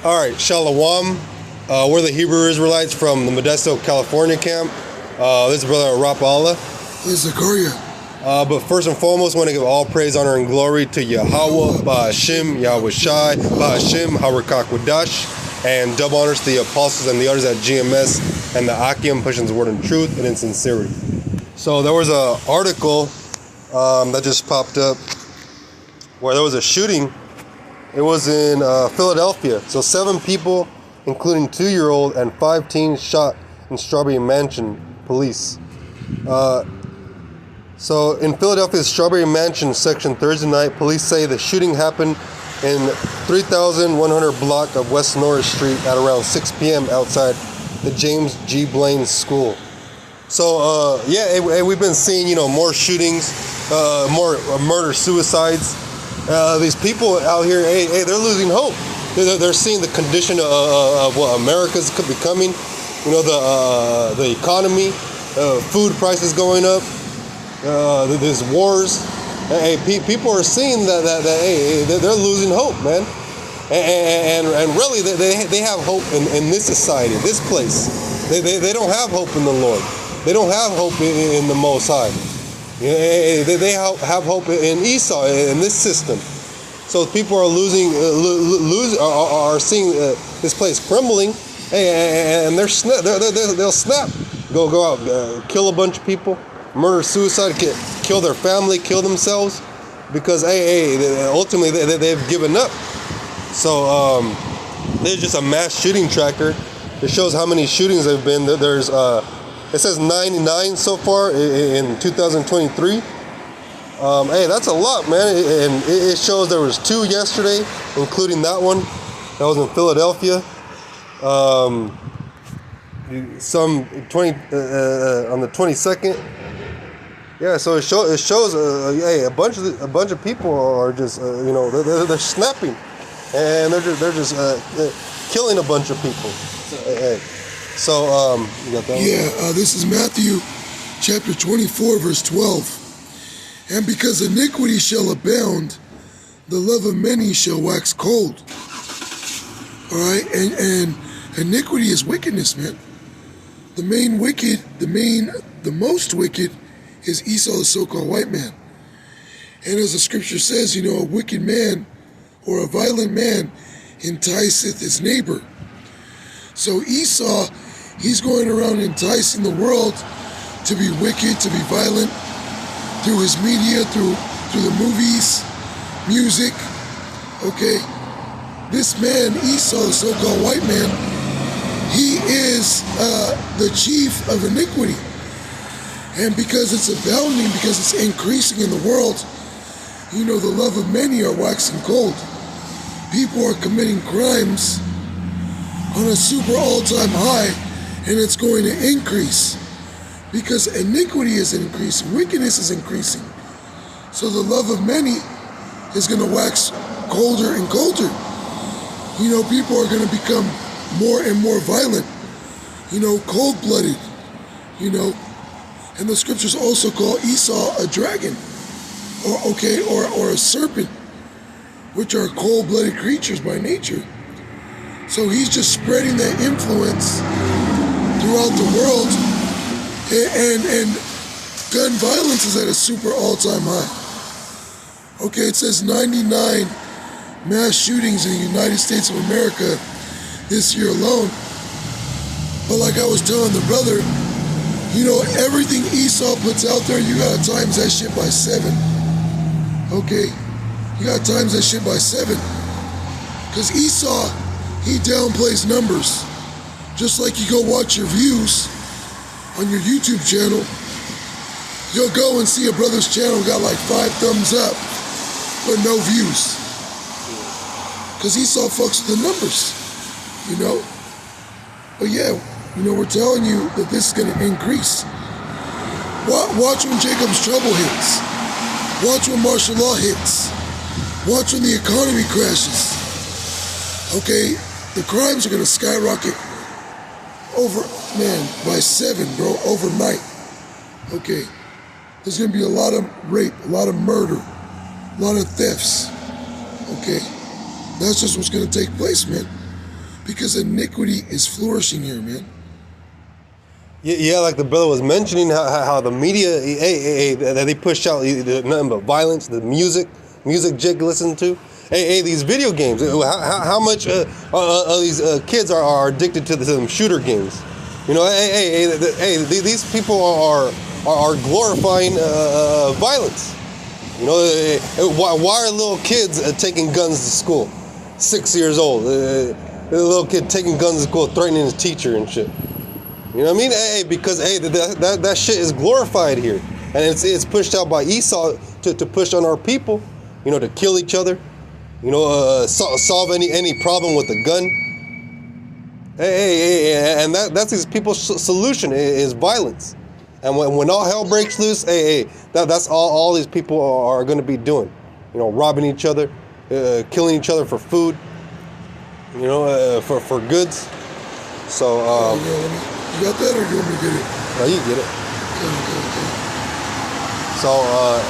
All right, Shalom. We're the Hebrew Israelites from the Modesto, California camp. This is Brother Rapaahlah. This is Zakaria. But first and foremost, I want to give all praise, honor, and glory to Yahweh, Ba'Hashem, Yahweh Shai, Ba'Hashem, Harakak Wadash, and double honors to the apostles and the others at GMS and the Akim, pushing the word in truth and in sincerity. So there was an article that just popped up where there was a shooting. It was in Philadelphia. So 7 people, including 2-year-old and 5 teens, shot in Strawberry Mansion police. So in Philadelphia's Strawberry Mansion section Thursday night, police say the shooting happened in 3100 block of West Norris Street at around 6 p.m. outside the James G. Blaine School. So we've been seeing, more shootings, more murder suicides. These people out here, they're losing hope. They're seeing the condition of what America's becoming. The economy, food prices going up. There's wars. People are seeing that they're losing hope, man. And really, they have hope in this society, this place. They don't have hope in the Lord. They don't have hope in the Most High. They have hope in Esau, in this system. So people are are seeing this place crumbling, and they'll snap, go out, kill a bunch of people, murder, suicide, kill their family, kill themselves, because ultimately they've given up. So there's just a mass shooting tracker. It shows how many shootings there have been. There's it says 99 so far in 2023. That's a lot, man. And it shows there was 2 yesterday, including that one. That was in Philadelphia. Some 20 on the 22nd. Yeah, so it shows a bunch of people are just they're snapping, and they're just killing a bunch of people. So, you got that one? Yeah, this is Matthew chapter 24, verse 12. And because iniquity shall abound, the love of many shall wax cold. All right, and iniquity is wickedness, man. The most wicked is Esau, the so-called white man. And as the scripture says, a wicked man or a violent man enticeth his neighbor. So Esau, he's going around enticing the world to be wicked, to be violent, through his media, through the movies, music. Okay, this man, Esau, the so-called white man, he is the chief of iniquity. And because it's abounding, because it's increasing in the world, the love of many are waxing cold. People are committing crimes on a super all-time high, and it's going to increase because iniquity is increasing, wickedness is increasing. So the love of many is going to wax colder and colder. People are going to become more and more violent, cold-blooded, and the scriptures also call Esau a dragon, or a serpent, which are cold-blooded creatures by nature. So he's just spreading that influence throughout the world, and gun violence is at a super all-time high. Okay, it says 99 mass shootings in the United States of America this year alone. But like I was telling the brother, everything Esau puts out there, you gotta times that shit by 7. Okay, you gotta times that shit by 7. Because Esau, he downplays numbers. Just like you go watch your views on your YouTube channel, you'll go and see a brother's channel got like 5 thumbs up, but no views. Because Esau fucks with the numbers, But yeah, we're telling you that this is going to increase. Watch when Jacob's trouble hits. Watch when martial law hits. Watch when the economy crashes. Okay, the crimes are going to skyrocket by 7, bro, overnight. Okay, there's going to be a lot of rape, a lot of murder, a lot of thefts. Okay, that's just what's going to take place, man. because iniquity is flourishing here, man. Yeah, like the brother was mentioning how the media, they push out nothing but violence, the music Jake listened to. These video games. How much of these kids are addicted to them shooter games? You know, these people are glorifying violence. You know, why are little kids taking guns to school? 6 years old, a little kid taking guns to school, threatening his teacher and shit. You know what I mean? Because that shit is glorified here, and it's pushed out by Esau to push on our people. You know, to kill each other. You know, solve any problem with a gun. And that's these people's solution is violence. And when all hell breaks loose, that's all these people are going to be doing. You know, robbing each other, killing each other for food. You know, for goods. So. You got that, or do you want me to get it? No, you get it. Okay. So,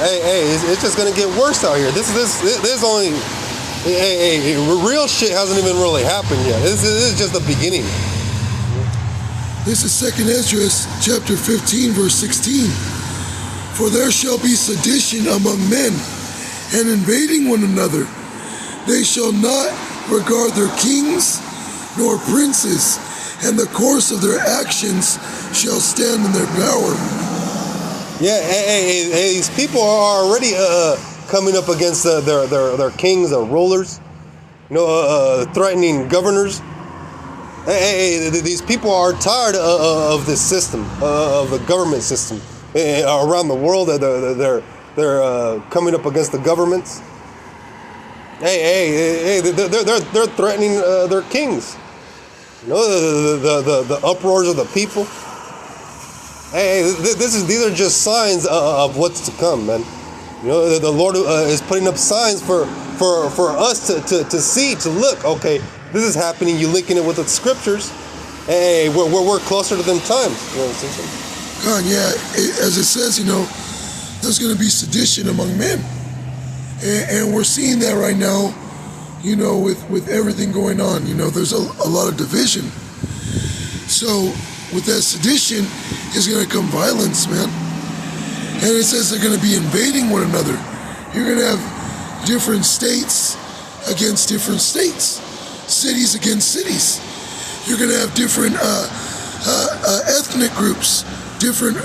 it's just gonna get worse out here. This only, real shit hasn't even really happened yet. This is just the beginning. This is 2 Esdras, chapter 15, verse 16. For there shall be sedition among men, and invading one another. They shall not regard their kings nor princes, and the course of their actions shall stand in their power. Yeah, these people are already coming up against their kings or rulers, you know, threatening governors. These people are tired of this system, of the government system around the world. They're coming up against the governments. They're threatening their kings. You know, the uproars of the people. These are just signs of what's to come, man. You know, the Lord is putting up signs for us to see, to look. Okay, this is happening. You linking it with the scriptures. We're closer to them times. You know what I'm saying? God, yeah. As it says, you know, there's going to be sedition among men, and we're seeing that right now. You know, with everything going on, you know, there's a lot of division. So with that sedition is going to come violence, man. And it says they're going to be invading one another. You're going to have different states against different states, cities against cities. You're going to have different ethnic groups, different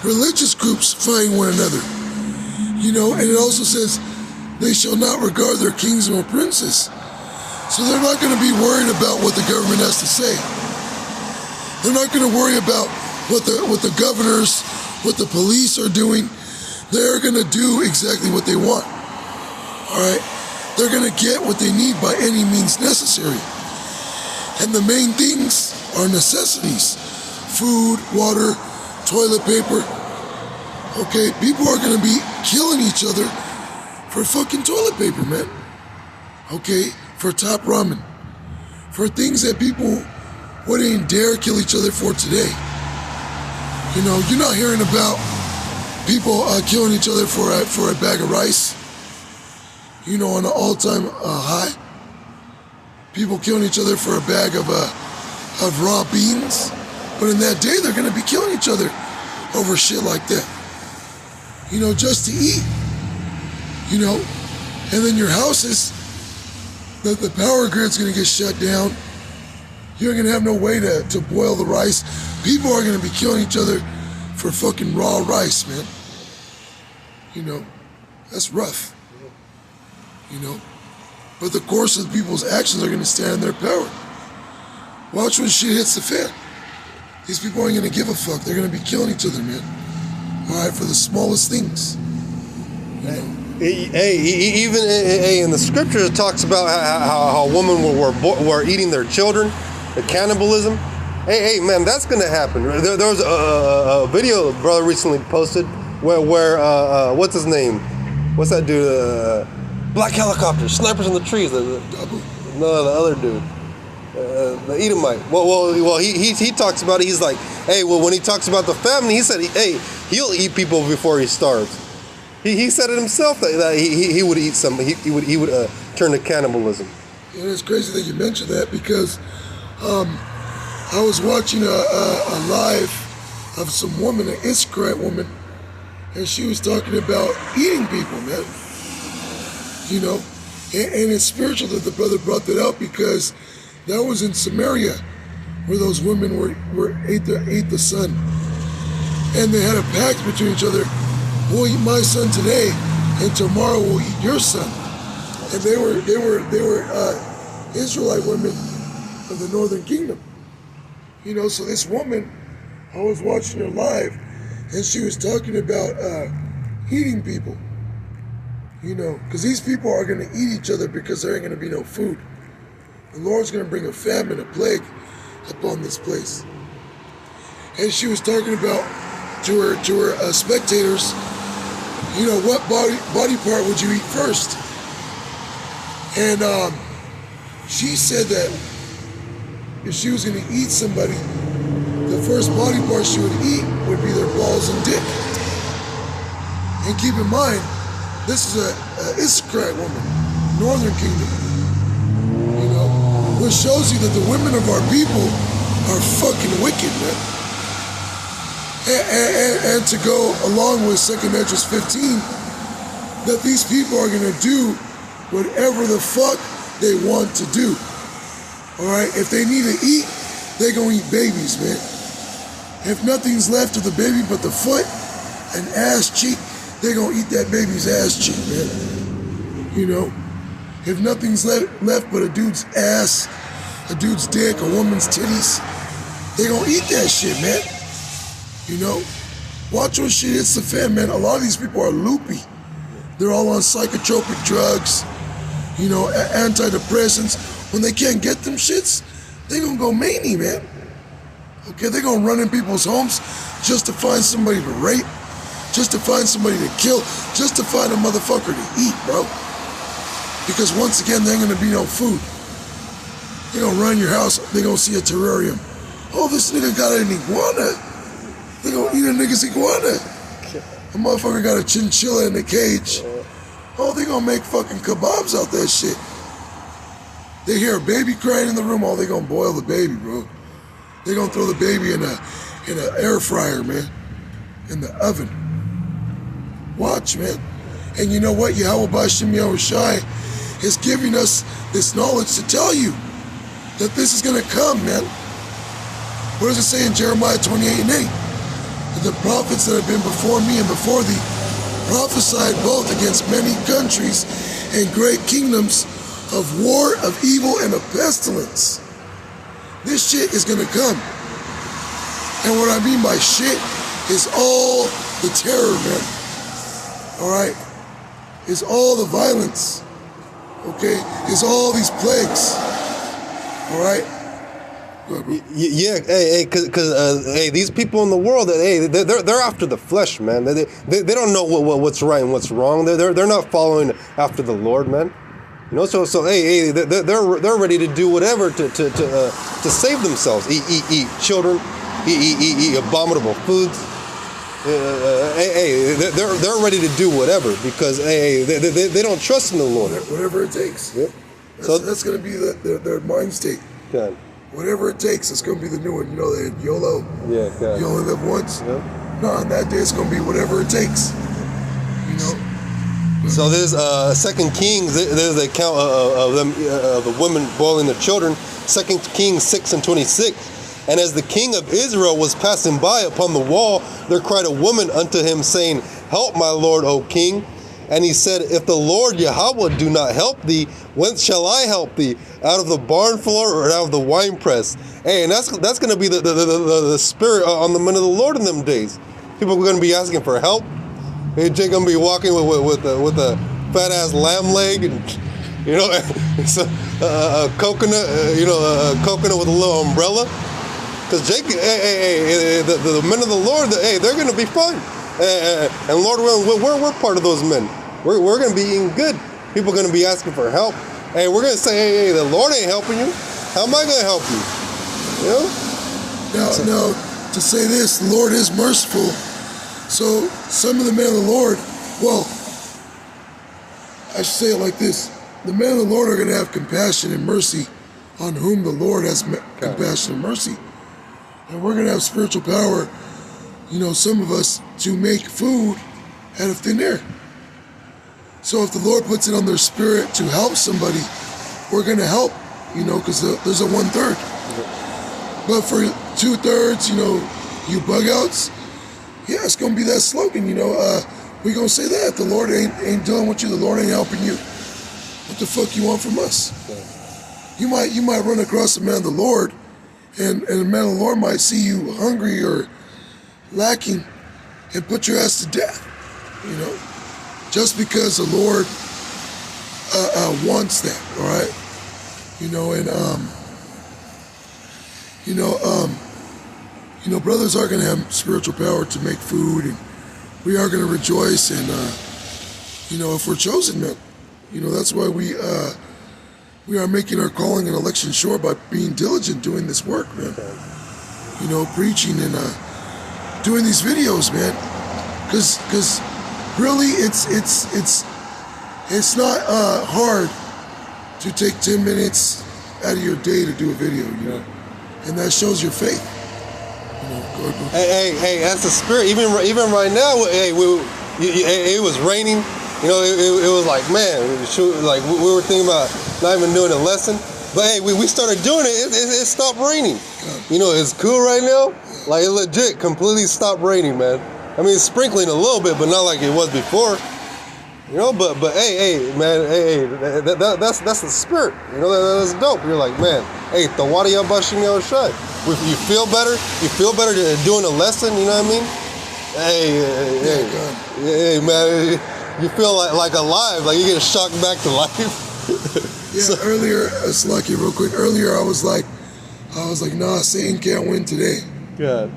religious groups fighting one another. You know, and it also says, they shall not regard their kings nor princes. So they're not going to be worried about what the government has to say. They're not going to worry about what the governors, what the police are doing. They're going to do exactly what they want. All right? They're going to get what they need by any means necessary. And the main things are necessities. Food, water, toilet paper. Okay? People are going to be killing each other for fucking toilet paper, man. Okay? For top ramen. For things that people wouldn't even dare kill each other for today. You know, you're not hearing about people killing each other for a bag of rice. You know, on an all-time high. People killing each other for a bag of raw beans. But in that day, they're going to be killing each other over shit like that. You know, just to eat. You know, and then your houses, the power grid's going to get shut down. You're going to have no way to boil the rice. People are going to be killing each other for fucking raw rice, man. You know, that's rough. You know, but the course of people's actions are going to stand in their power. Watch when shit hits the fan. These people aren't going to give a fuck. They're going to be killing each other, man. All right, for the smallest things. You know? Even in the scripture, it talks about how women were eating their children, the cannibalism. Hey, man, that's going to happen. There was a video a brother recently posted where what's his name? What's that dude? Black helicopter, snipers in the trees. No, the other dude. The Edomite. Well, he talks about it. He's like, hey, well, when he talks about the family, he said, hey, he'll eat people before he starves. He said it himself that he would eat some. He would turn to cannibalism. And it's crazy that you mentioned that because I was watching a live of some woman, an Israelite woman, and she was talking about eating people, man. You know, and it's spiritual that the brother brought that up because that was in Samaria where those women ate the son, and they had a pact between each other. We'll eat my son today, and tomorrow we'll eat your son. And they were Israelite women of the Northern Kingdom. You know, so this woman, I was watching her live, and she was talking about eating people. You know, because these people are going to eat each other because there ain't going to be no food. The Lord's going to bring a famine, a plague upon this place. And she was talking about to her spectators, you know, what body part would you eat first? And she said that if she was going to eat somebody, the first body part she would eat would be their balls and dick. And keep in mind, this is a Israelite woman, Northern Kingdom. You know, which shows you that the women of our people are fucking wicked, man. And to go along with 2nd Esdras 15, that these people are gonna do whatever the fuck they want to do. All right, if they need to eat, they gonna eat babies, man. If nothing's left of the baby but the foot and ass cheek, they gonna eat that baby's ass cheek, man. You know, if nothing's left but a dude's ass, a dude's dick, a woman's titties, they gonna eat that shit, man. You know, watch when shit hits the fan, man. A lot of these people are loopy. They're all on psychotropic drugs, you know, antidepressants. When they can't get them shits, they gonna go mania, man. Okay, they gonna run in people's homes just to find somebody to rape, just to find somebody to kill, just to find a motherfucker to eat, bro. Because once again, there ain't gonna be no food. They gonna run your house, they gonna see a terrarium. Oh, this nigga got an iguana. They gonna eat a nigga's iguana. A motherfucker got a chinchilla in a cage. Oh, they gonna make fucking kebabs out that shit. They hear a baby crying in the room, oh, they gonna boil the baby, bro. They gonna throw the baby in a air fryer, man. In the oven. Watch, man. And you know what? Yahweh B'Shem Yahushai is giving us this knowledge to tell you that this is gonna come, man. What does it say in Jeremiah 28:8? That the prophets that have been before me and before thee prophesied both against many countries and great kingdoms of war, of evil, and of pestilence. This shit is gonna come. And what I mean by shit is all the terror, man. All right? Is all the violence. Okay? Is all these plagues. All right? Yeah, hey, cause hey, these people in the world, hey, they're after the flesh, man. They don't know what's right and what's wrong. They're not following after the Lord, man. You know, so hey, they're ready to do whatever to save themselves. Eat children, eat abominable foods. Hey, they're ready to do whatever because hey, they don't trust in the Lord. Whatever it takes. Yep. That's gonna be their mind state. God. Whatever it takes, it's gonna be the new one. You know, they had YOLO. Yeah, God. You only live once. Yep. No, on that day it's gonna be whatever it takes. You know. So there's 2 Kings. There's the account of them of the women boiling their children. 2 Kings 6:26. And as the king of Israel was passing by upon the wall, there cried a woman unto him, saying, Help, my lord, O king. And he said, If the Lord Yahweh do not help thee, whence shall I help thee? Out of the barn floor or out of the winepress? Hey, and that's going to be the spirit on the men of the Lord in them days. People are going to be asking for help. Hey, Jake going to be walking with a fat ass lamb leg, and you know, it's a coconut, a coconut with a little umbrella. Because Jake, the men of the Lord, they're going to be fine. And Lord willing, we're part of those men. We're going to be eating good. People are going to be asking for help. Hey, we're going to say, hey, the Lord ain't helping you. How am I going to help you? You know? Now, to say this, the Lord is merciful. So some of the men of the Lord, well, I should say it like this. the men of the Lord are going to have compassion and mercy on whom the Lord has compassion and mercy. And we're going to have spiritual power, some of us, to make food out of thin air. So if the Lord puts it on their spirit to help somebody, we're going to help, because there's a 1/3. But for 2/3, you bug outs, yeah, it's going to be that slogan, we're going to say that. The Lord ain't dealing with you. The Lord ain't helping you. What the fuck you want from us? You might run across a man of the Lord, and the man of the Lord might see you hungry or lacking and put your ass to death, just because the Lord wants that, all right? Brothers are going to have spiritual power to make food, and we are going to rejoice, and if we're chosen, man, that's why we are making our calling and election sure by being diligent doing this work, man. Preaching and doing these videos, man, because really it's not hard to take 10 minutes out of your day to do a video, and that shows your faith. Hey, that's the spirit. Even right now, hey, it was raining. It was like, man, like we were thinking about not even doing a lesson. But hey, we started doing it. It stopped raining. It's cool right now. Like it legit completely stopped raining, man. I mean, it's sprinkling a little bit, but not like it was before. But hey, man, hey, that's the spirit. That's dope. You're like, man, hey, Tawadi Yabashim Yoshai. You feel better. You feel better doing a lesson. You know what I mean? Hey, man, you feel like alive. Like you get shocked back to life. Yeah. Earlier, Slucky, real quick. Earlier, I was like, nah, Satan can't win today. God.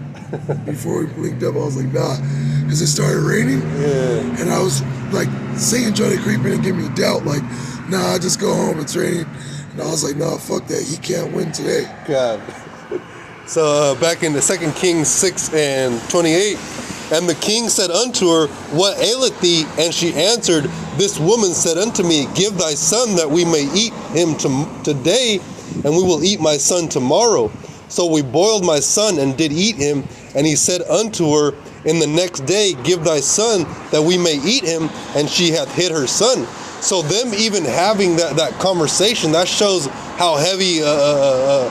Before we blinked up, I was like, nah, because it started raining. Yeah. And I was like, Satan tried to creep in and give me doubt, like, nah, just go home, it's raining. And I was like, nah, fuck that, he can't win today. God. So back in the 2 Kings 6:28, and the king said unto her, what aileth thee? And she answered, this woman said unto me, give thy son that we may eat him today, and we will eat my son tomorrow. So we boiled my son and did eat him. And he said unto her, in the next day, give thy son that we may eat him. And she hath hid her son. So them even having that conversation, that shows how heavy a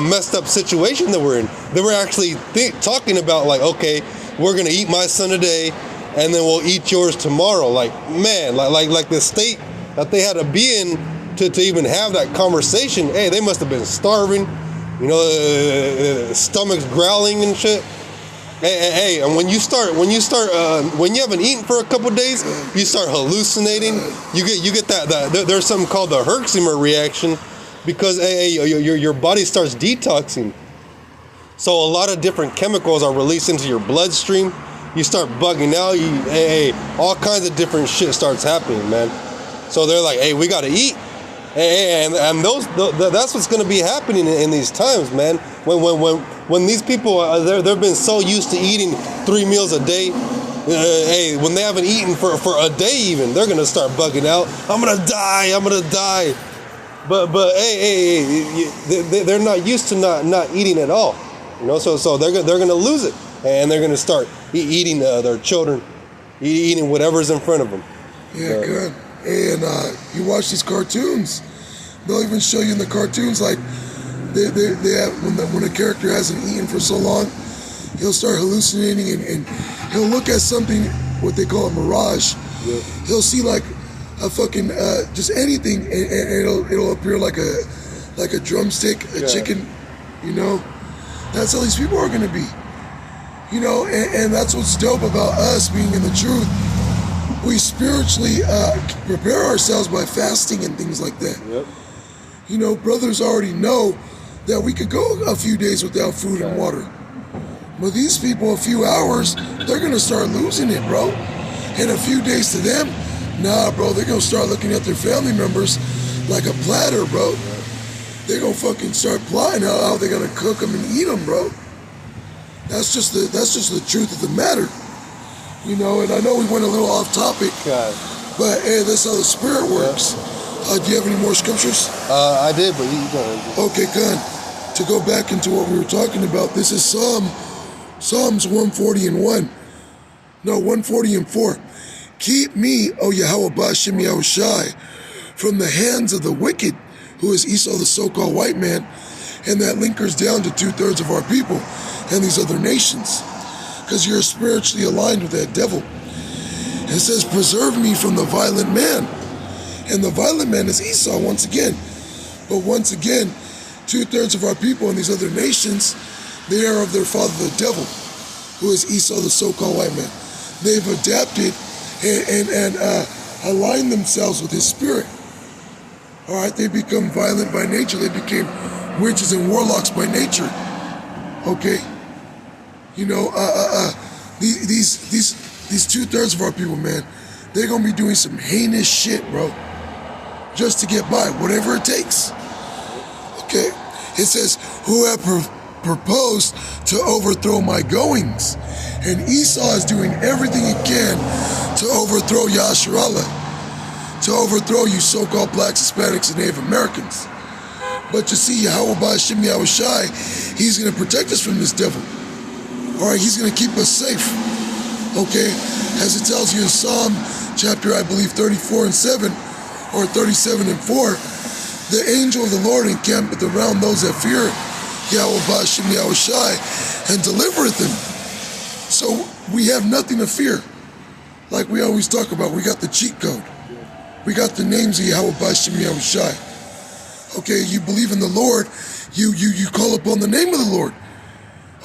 messed up situation that we're in. They were actually talking about like, okay, we're going to eat my son today, and then we'll eat yours tomorrow. Like, man, like the state that they had to be in to even have that conversation. Hey, they must have been starving. Stomachs growling and shit. Hey, and when you haven't eaten for a couple days, you start hallucinating. You get that there's something called the Herxheimer reaction, because your body starts detoxing. So a lot of different chemicals are released into your bloodstream. You start bugging out. All kinds of different shit starts happening, man. So they're like, hey, we gotta eat. And that's what's going to be happening in these times, man. When these people they've been so used to eating 3 meals a day, hey, when they haven't eaten for a day even, they're going to start bugging out. I'm gonna die. But hey, they're not used to not eating at all, So they're going to lose it, and they're going to start eating their children, eating whatever's in front of them. Yeah, good. And you watch these cartoons, they'll even show you in the cartoons, like they have when a character hasn't eaten for so long, he'll start hallucinating and he'll look at something, what they call a mirage. Yeah. He'll see like a fucking just anything, and it'll appear like a drumstick, a chicken, That's how these people are gonna be, and that's what's dope about us being in the truth. We spiritually prepare ourselves by fasting and things like that. Yep. Brothers already know that we could go a few days without food and water. But these people, a few hours, they're going to start losing it, bro. And a few days to them, nah, bro, they're going to start looking at their family members like a platter, bro. They're going to fucking start plotting how they're going to cook them and eat them, bro. That's just the truth of the matter. And I know we went a little off topic, but hey, that's how the spirit works. Do you have any more scriptures? I did, but you don't. Okay, good. To go back into what we were talking about, this is Psalms 140 and 1. No, 140 and 4. Keep me, O Yahweh Ba'ashem Yahushai, from the hands of the wicked, who is Esau, the so-called white man, and that linkers down to 2/3 of our people and these other nations, because you're spiritually aligned with that devil. It says, preserve me from the violent man. And the violent man is Esau once again. But once again, 2/3 of our people in these other nations, they are of their father the devil, who is Esau, the so-called white man. They've adapted and aligned themselves with his spirit. All right, they become violent by nature. They became witches and warlocks by nature. Okay, you know, these 2/3 of our people, man, they're gonna be doing some heinous shit, bro, just to get by, whatever it takes. Okay, it says, who have proposed to overthrow my goings, and Esau is doing everything he can to overthrow Rapaahlah, to overthrow you so-called blacks, Hispanics, and Native Americans. But you see, Yahweh Ba'ashem Yahushai, he's going to protect us from this devil. All right, he's going to keep us safe. Okay, as it tells you in Psalm chapter, I believe, 34 and 7, or 37 and 4, the angel of the Lord encampeth around those that fear Yahweh Ba'ashem Yahushai and delivereth them. So we have nothing to fear. Like we always talk about, we got the cheat code. We got the names of Yahweh Ba'ashem Yahushai. Okay, you believe in the Lord, you call upon the name of the Lord.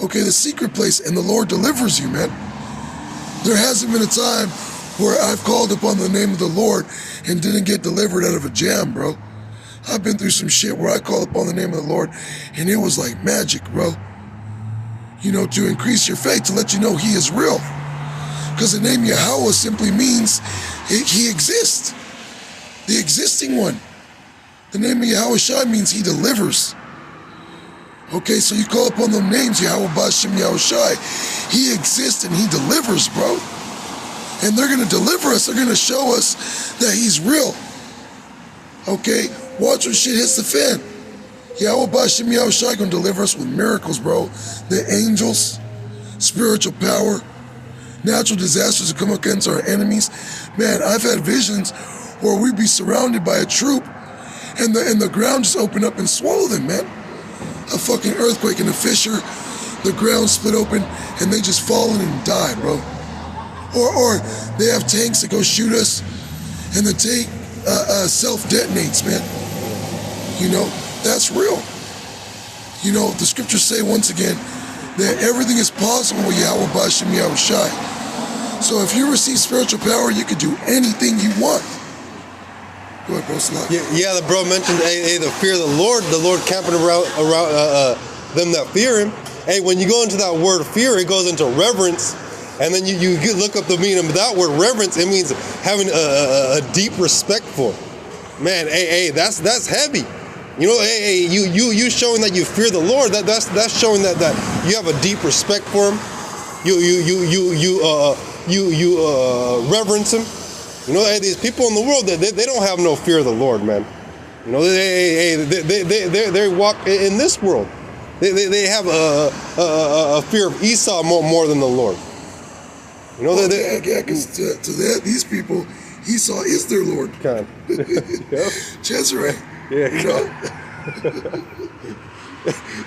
Okay, the secret place, and the Lord delivers you, man. There hasn't been a time where I've called upon the name of the Lord and didn't get delivered out of a jam, bro. I've been through some shit where I called upon the name of the Lord and it was like magic, bro. You know, to increase your faith, to let you know he is real. Because the name Yahweh simply means he exists. The existing one. The name of Yahushai means he delivers. Okay, so you call upon the names, Yahweh Ba'ashem Yahushai. He exists and he delivers, bro. And they're going to deliver us. They're going to show us that he's real. Okay, watch when shit hits the fan. Yahweh Ba'ashem Yahushai going to deliver us with miracles, bro. The angels, spiritual power, natural disasters that come against our enemies. Man, I've had visions where we'd be surrounded by a troop and the ground just open up and swallow them, man. A fucking earthquake and a fissure, the ground split open, and they just fall in and die, bro. Or they have tanks that go shoot us, and the tank self-detonates, man. You know, that's real. You know, the scriptures say once again that everything is possible with Yahweh Ba'ashem Yahushai. So if you receive spiritual power, you can do anything you want. Go ahead, bro. Yeah, the bro mentioned the fear of the Lord camping around them that fear him. Hey, when you go into that word fear, it goes into reverence. And then you look up the meaning of that word reverence. It means having a deep respect for. Man, that's heavy. You know, you showing that you fear the Lord. That's showing that you have a deep respect for him. You reverence him. You know, these people in the world, they don't have no fear of the Lord, man. You know, they walk in this world. They have a fear of Esau more than the Lord. You know, because to these people, Esau is their Lord. Kind. Jezreel. Yeah. You know?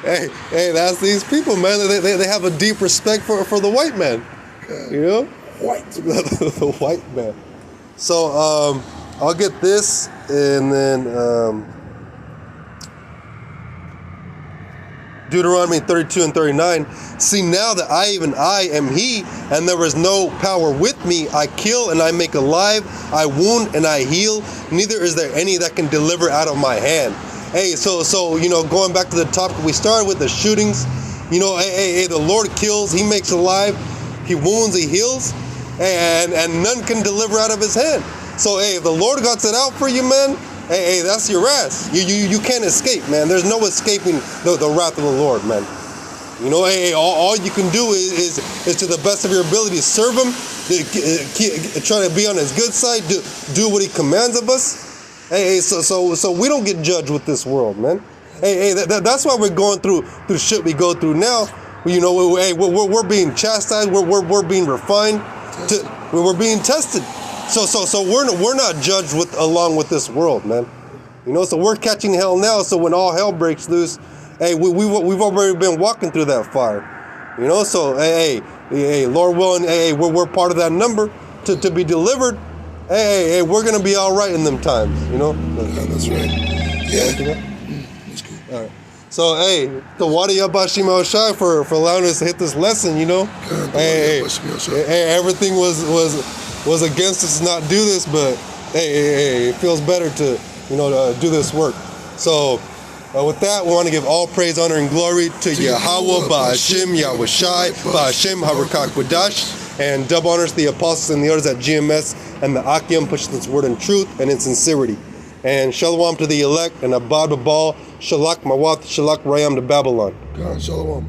hey, that's these people, man. They have a deep respect for the white man. God. You know, White. the white man. So I'll get this, and then Deuteronomy 32 and 39. See now that I am he, and there is no power with me. I kill and I make alive. I wound and I heal. Neither is there any that can deliver out of my hand. Hey, so you know, going back to the topic we started with, the shootings. You know, the Lord kills, he makes alive, he wounds, he heals, and none can deliver out of his hand. So hey, if the Lord got it out for you, man, hey, that's your ass. You can't escape, man. There's no escaping the wrath of the Lord, man. You know, hey, all you can do is to the best of your ability serve him, try to be on his good side, do what he commands of us, So we don't get judged with this world, man. That's why we're going through shit we go through now. You know, we're being chastised. We're being refined. We're being tested. So we're not judged along with this world, man. You know, so we're catching hell now. So when all hell breaks loose, we've already been walking through that fire. You know, so Lord willing, we're part of that number to be delivered. We're gonna be all right in them times. You know. Yeah, that's right. Yeah. That's cool. All right. So the Wadi Yabashim Shai for allowing us to hit this lesson. You know. Everything was against us to not do this, but it feels better to do this work. So. With that, we want to give all praise, honor, and glory to Yahweh, Ba'ashim, Yahweh Shai, Ba'ashim, Harakak Wadash, and double honors to the apostles and the elders at GMS and the Akim, pushing this word in truth and in sincerity. And Shalom to the elect, and Abad Babal, Shalak Mawat, Shalak Rayam to Babylon. God, Shalom.